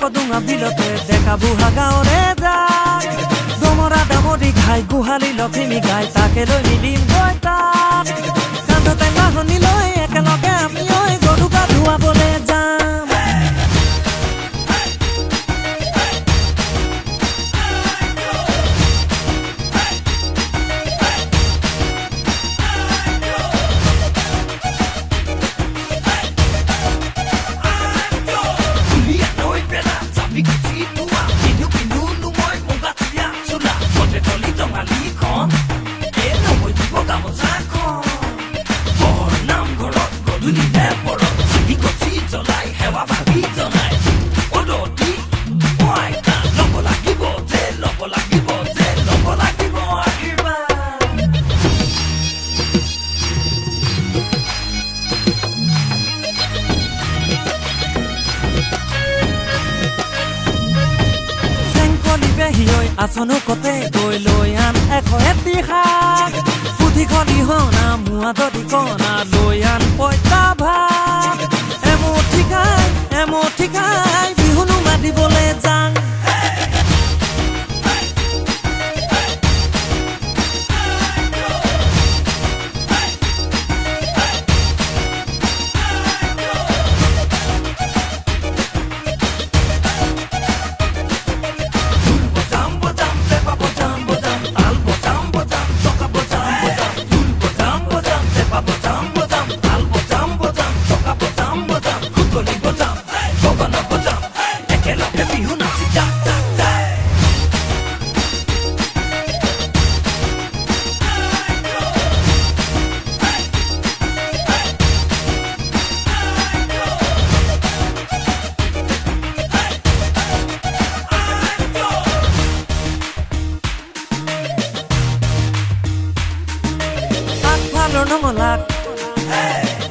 কদুঙা বিলতে ডেকা বুঢ়া গাঁৱৰে যায় দমৰা দামৰি ঘাই গোহালি লখিমী গাই তাকে লৈ মিলিম গৈ তাত কান্ধতে বাহনি লৈ একেলগে আমি ঐ গৰু গা ধুৱাবলৈ যাম আসনো কতে গৈ লৈ আন এটি শাক পুথিখনি হনা মুৱা দদি কনা লৈ আন পইতা ভাত এমুঠি খাই বিহুনো মাতিবলৈ যাং নঙলাক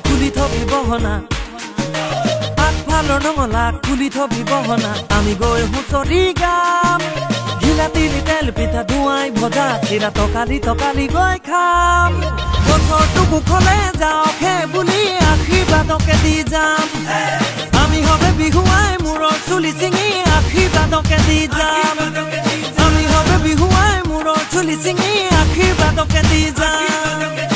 খুলি থবি বহনা আগফালৰ নঙলাক খুলি থবি বহনা আমি গৈ হুঁচৰি গাম ঘিলাতিলি তেল পিঠা ধুৱাই ভজা চিৰা তকালি গৈ খাম বছৰটো কুশলে যাওক হে বুলি আশীৰ্বাদকে দি যাম আমি হবে বিহুৱাই মূৰৰ চুলি চিঙি আশীৰ্বাদকে দি যাম আমি হবে বিহুৱাই মূৰৰ চুলি চিঙি আশীৰ্বাদকে দি যাম